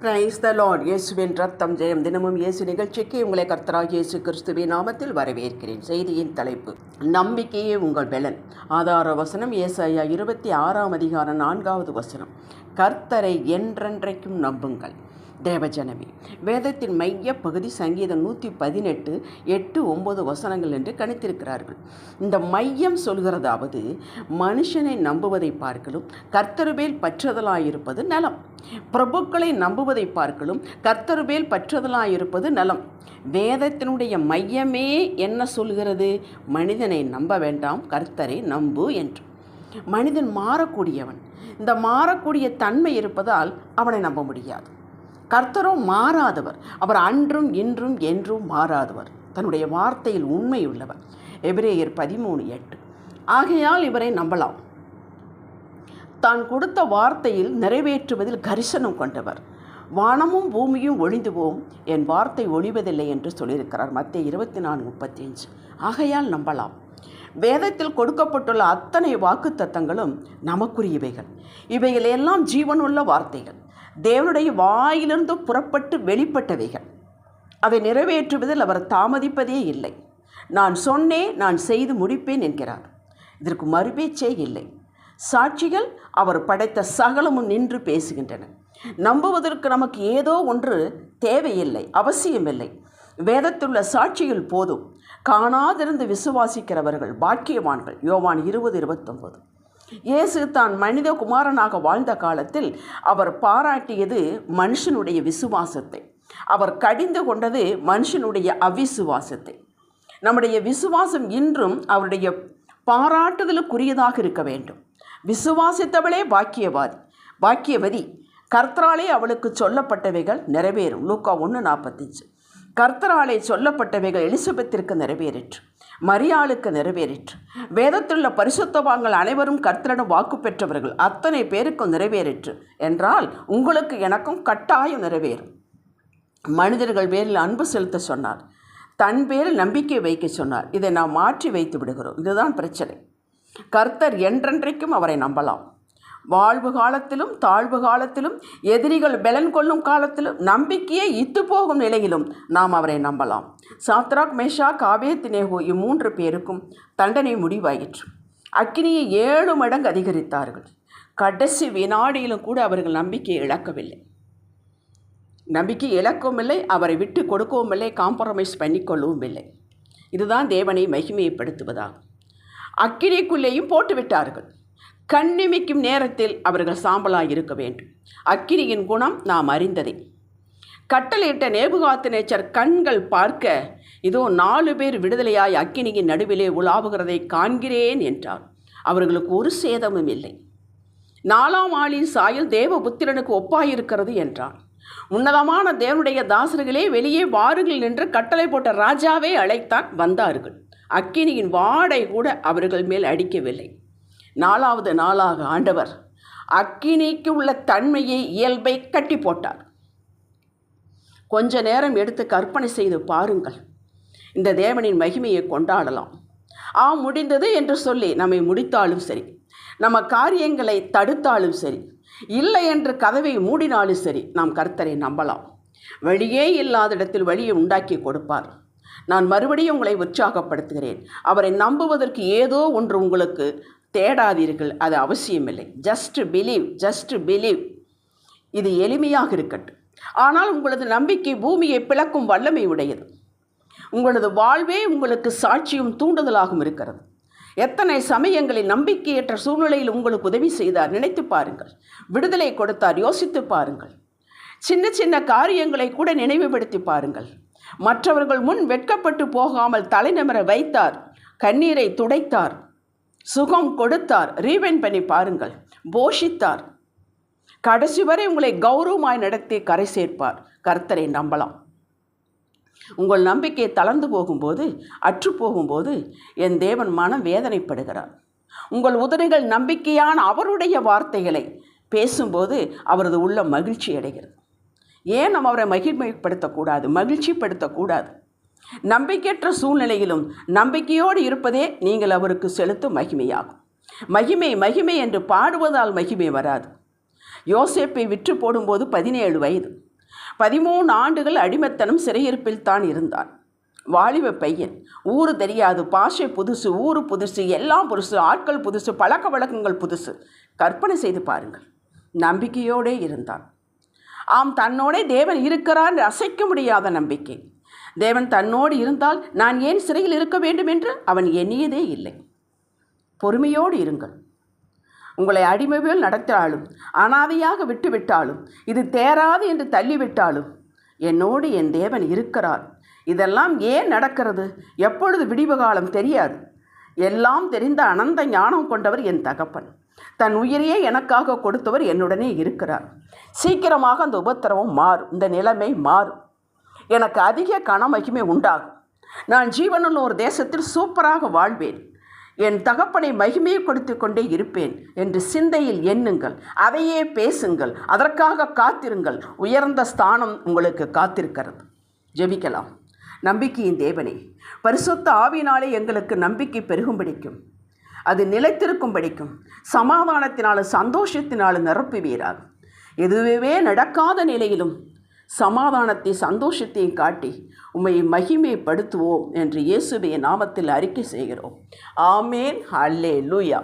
Praise the Lord. இயேசுவின் ரத்தம் ஜெயம். தினமும் இயேசு நிகழ்ச்சிக்கு உங்களை கர்த்தராகிய இயேசு கிறிஸ்துவின் நாமத்தில் வரவேற்கிறேன். செய்தியின் தலைப்பு, நம்பிக்கையே உங்கள் பெலன். ஆதார வசனம் ஏசாயா 26:4. கர்த்தரை என்றென்றைக்கும் நம்புங்கள். தேவஜனமே, வேதத்தின் மைய பகுதி சங்கீதம் 118, 8, 9 வசனங்கள் என்று கணித்திருக்கிறார்கள். இந்த மையம் சொல்கிறதாவது, மனுஷனை நம்புவதை பார்க்கலும் கர்த்தருமேல் பற்றுதலாயிருப்பது நலம். பிரபுக்களை நம்புவதை பார்க்கலும் கர்த்தருமேல் பற்றுதலாயிருப்பது நலம். வேதத்தினுடைய மையமே என்ன சொல்கிறது? மனிதனை நம்ப வேண்டாம், கர்த்தரை நம்பு என்று. மனிதன் மாறக்கூடியவன். இந்த மாறக்கூடிய தன்மை இருப்பதால் அவனை நம்ப முடியாது. கர்த்தரோ மாறாதவர். அவர் அன்றும் இன்றும் என்றும் மாறாதவர். தன்னுடைய வார்த்தையில் உண்மையுள்ளவர். எபிரேயர் 13:8. ஆகையால் இவரை நம்பலாம். தான் கொடுத்த வார்த்தையில் நிறைவேற்றுவதில் கரிசனம் கொண்டவர். வானமும் பூமியும் ஒழிந்து போம், என் வார்த்தை ஒழிவதில்லை என்று சொல்லியிருக்கிறார் மத்தேயு 24:35. ஆகையால் நம்பலாம். வேதத்தில் கொடுக்கப்பட்டுள்ள அத்தனை வாக்குத்தத்தங்களும் நமக்குரியவைகள். இவைகள் எல்லாம் ஜீவனுள்ள வார்த்தைகள், தேவனுடைய வாயிலிருந்து புறப்பட்டு வெளிப்பட்டவைகள். அதை நிறைவேற்றுவதில் அவர் தாமதிப்பதே இல்லை. நான் சொன்னேன், நான் செய்து முடிப்பேன் என்கிறார். இதற்கு மறுபேச்சே இல்லை. சாட்சிகள் அவர் படைத்த சகலமும் நின்று பேசுகின்றன. நம்புவதற்கு நமக்கு ஏதோ ஒன்று தேவையில்லை, அவசியமில்லை. வேதத்துள்ள சாட்சிகள் போதும். காணாதிருந்து விசுவாசிக்கிறவர்கள் பாக்கியவான்கள். யோவான் 20:29. இயேசு தான் மனித குமாரனாக வாழ்ந்த காலத்தில் அவர் பாராட்டியது மனுஷனுடைய விசுவாசத்தை. அவர் கடிந்து கொண்டது மனுஷனுடைய அவிசுவாசத்தை. நம்முடைய விசுவாசம் இன்றும் அவருடைய பாராட்டுதலுக்குரியதாக இருக்க வேண்டும். விசுவாசித்தவளே பாக்கியவதி. கர்த்தராலே அவளுக்கு சொல்லப்பட்டவைகள் நிறைவேறும். லூக்கா 1:45. கர்த்தராலே சொல்லப்பட்டவைகள் எலிசபெத்திற்கு நிறைவேறிற்று, மரியாளுக்கு நிறைவேறிற்று. வேதத்திலுள்ள பரிசுத்தவான்கள் அனைவரும் கர்த்தரிடம் வாக்கு பெற்றவர்கள். அத்தனை பேருக்கும் நிறைவேறிற்று என்றால் உங்களுக்கு எனக்கும் கட்டாயம் நிறைவேறும். மனிதர்கள் பேரில் அன்பு செலுத்த சொன்னார், தன் பேரில் நம்பிக்கை வைக்க சொன்னார். இதை நாம் மாற்றி வைத்து விடுகிறோம். இதுதான் பிரச்சனை. கர்த்தர் என்றென்றைக்கும் அவரை நம்பலாம். வாழ்வு காலத்திலும் தாழ்வு காலத்திலும், எதிரிகள் பெலன் கொள்ளும் காலத்திலும், நம்பிக்கையே இத்து போகும் நிலையிலும் நாம் அவரை நம்பலாம். சாத்ராக், மேஷாக், ஆபேத்நேகோ 3 பேருக்கும் தண்டனை முடிவாயிற்று. அக்கினியை 7 மடங்கு அதிகரித்தார்கள். கடைசி வினாடியிலும் கூட அவர்கள் நம்பிக்கையை இழக்கவில்லை. நம்பிக்கை இழக்கவும் இல்லை, அவரை விட்டு கொடுக்கவும் இல்லை, காம்ப்ரமைஸ் பண்ணிக்கொள்ளவும் இல்லை. இதுதான் தேவனை மகிமைப்படுத்துவதாகும். அக்கினிக்குள்ளேயும் போட்டுவிட்டார்கள். கண்ணிமைக்கும் நேரத்தில் அவர்கள் சாம்பலாக இருக்க வேண்டும். அக்கினியின் குணம் நாம் அறிந்ததே. கட்டளையிட்ட நேபுகாத்நேச்சர் கண்கள் பார்க்க, இதோ 4 பேர் விடுதலையாய் அக்கினியின் நடுவிலே உலாவுகிறதை காண்கிறேன் என்றார். அவர்களுக்கு ஒரு சேதமும் இல்லை. 4ஆம் ஆளின் சாயல் தேவபுத்திரனுக்கு ஒப்பாயிருக்கிறது என்றான். உன்னதமான தேவனுடைய தாசர்களே, வெளியே வாருங்கள் என்று கட்டளை போட்ட ராஜாவே அழைத்தான். வந்தார்கள். அக்கினியின் வாடை கூட அவர்கள் மேல் அடிக்கவில்லை. 4வது நாளாக ஆண்டவர் அக்கினிக்கு உள்ள தன்மையை, இயல்பை கட்டி போட்டார். கொஞ்ச நேரம் எடுத்து கற்பனை செய்து பாருங்கள். இந்த தேவனின் மகிமையை கொண்டாடலாம். முடிந்தது என்று சொல்லி நம்மை முடித்தாலும் சரி, நம்ம காரியங்களை தடுத்தாலும் சரி, இல்லை என்று கதவை மூடினாலும் சரி, நாம் கர்த்தரை நம்பலாம். வழியே இல்லாத இடத்தில் வழியை உண்டாக்கி கொடுப்பார். நான் மறுபடியும் உங்களை உற்சாகப்படுத்துகிறேன். அவரை நம்புவதற்கு ஏதோ ஒன்று உங்களுக்கு தேடாதீர்கள், அது அவசியமில்லை. Just believe. இது எளிமையாக இருக்கட்டும். ஆனால் உங்களது நம்பிக்கை பூமியை பிளக்கும் வல்லமை உடையது. உங்களது வாழ்வே உங்களுக்கு சாட்சியும் தூண்டுதலாகவும் இருக்கிறது. எத்தனை சமயங்களில் நம்பிக்கையற்ற சூழ்நிலையில் உங்களுக்கு உதவி செய்தார் நினைத்து பாருங்கள். விடுதலை கொடுத்தார், யோசித்து பாருங்கள். சின்ன சின்ன காரியங்களை கூட நினைவுபடுத்தி பாருங்கள். மற்றவர்கள் முன் வெட்கப்பட்டு போகாமல் தலைநிமிர வைத்தார், கண்ணீரை துடைத்தார், சுகம் கொடுத்தார். ரீவைண்ட் பண்ணி பாருங்கள். போஷித்தார். கடைசி வரை உங்களை கௌரவமாய் நடத்தி கரை சேர்ப்பார். கர்த்தரை நம்பலாம். உங்கள் நம்பிக்கை தளர்ந்து போகும்போது, அற்று போகும்போது என் தேவன் மனம் வேதனைப்படுகிறார். உங்கள் உதடுகள் நம்பிக்கையான அவருடைய வார்த்தைகளை பேசும்போது அவரது உள்ள மகிழ்ச்சி அடைகிறது. ஏன் நம்ம அவரை மகிழ்ச்சிப்படுத்தக்கூடாது? நம்பிக்கையற்ற சூழ்நிலையிலும் நம்பிக்கையோடு இருப்பதே நீங்கள் அவருக்கு செலுத்தும் மகிமையாகும். மகிமை என்று பாடுவதால் மகிமை வராது. யோசேப்பை விற்று போடும்போது 17 வயது. 13 ஆண்டுகள் அடிமைத்தனம் சிறையிருப்பில் தான் இருந்தான். வாலிப பையன், ஊரு தெரியாது, பாஷை புதுசு, ஊரு புதுசு, எல்லாம் புதுசு, ஆட்கள் புதுசு, பழக்க வழக்கங்கள் புதுசு. கற்பனை செய்து பாருங்கள். நம்பிக்கையோடே இருந்தான். ஆம், தன்னோடே தேவன் இருக்கிறார், அசைக்க முடியாத நம்பிக்கை. தேவன் தன்னோடு இருந்தால் நான் ஏன் சிறையில் இருக்க வேண்டும் என்று அவன் எண்ணியதே இல்லை. பொறுமையோடு இருங்கள். உங்களை அடிமைகள் நடத்தினாலும், அனாதையாக விட்டுவிட்டாலும், இது தேராது என்று தள்ளிவிட்டாலும், என்னோடு என் தேவன் இருக்கிறார். இதெல்லாம் ஏன் நடக்கிறது, எப்பொழுது விடிவு காலம் தெரியாது. எல்லாம் தெரிந்த அனந்த ஞானம் கொண்டவர் என் தகப்பன். தன் உயிரையே எனக்காக கொடுத்தவர் என்னுடனே இருக்கிறார். சீக்கிரமாக அந்த உபத்திரவம் மாறும், இந்த நிலைமை மாறும். எனக்கு அதிக கனமகிமை உண்டாகும். நான் ஜீவனுள்ள ஒரு தேசத்தில் சூப்பராக வாழ்வேன். என் தகப்பனை மகிமையை கொடுத்து கொண்டே இருப்பேன் என்று சிந்தையில் எண்ணுங்கள், அதையே பேசுங்கள், அதற்காக காத்திருங்கள். உயர்ந்த ஸ்தானம் உங்களுக்கு காத்திருக்கிறது. ஜெபிக்கலாம். நம்பிக்கையின் தேவனே, பரிசுத்த ஆவியினாலே எங்களுக்கு நம்பிக்கை பெருகும்படிக்கும், அது நிலைத்திருக்கும்படிக்கும், சமாதானத்தினாலும் சந்தோஷத்தினாலும் நிரப்புவீராக. எதுவே நடக்காத நிலையிலும் சமாதானத்தை சந்தோஷத்தையும் காட்டி உம்மை மகிமைப்படுத்துவோம் என்று இயேசுவின் நாமத்தில் அறிக்கை செய்கிறோம். ஆமேன். அல்லேலூயா.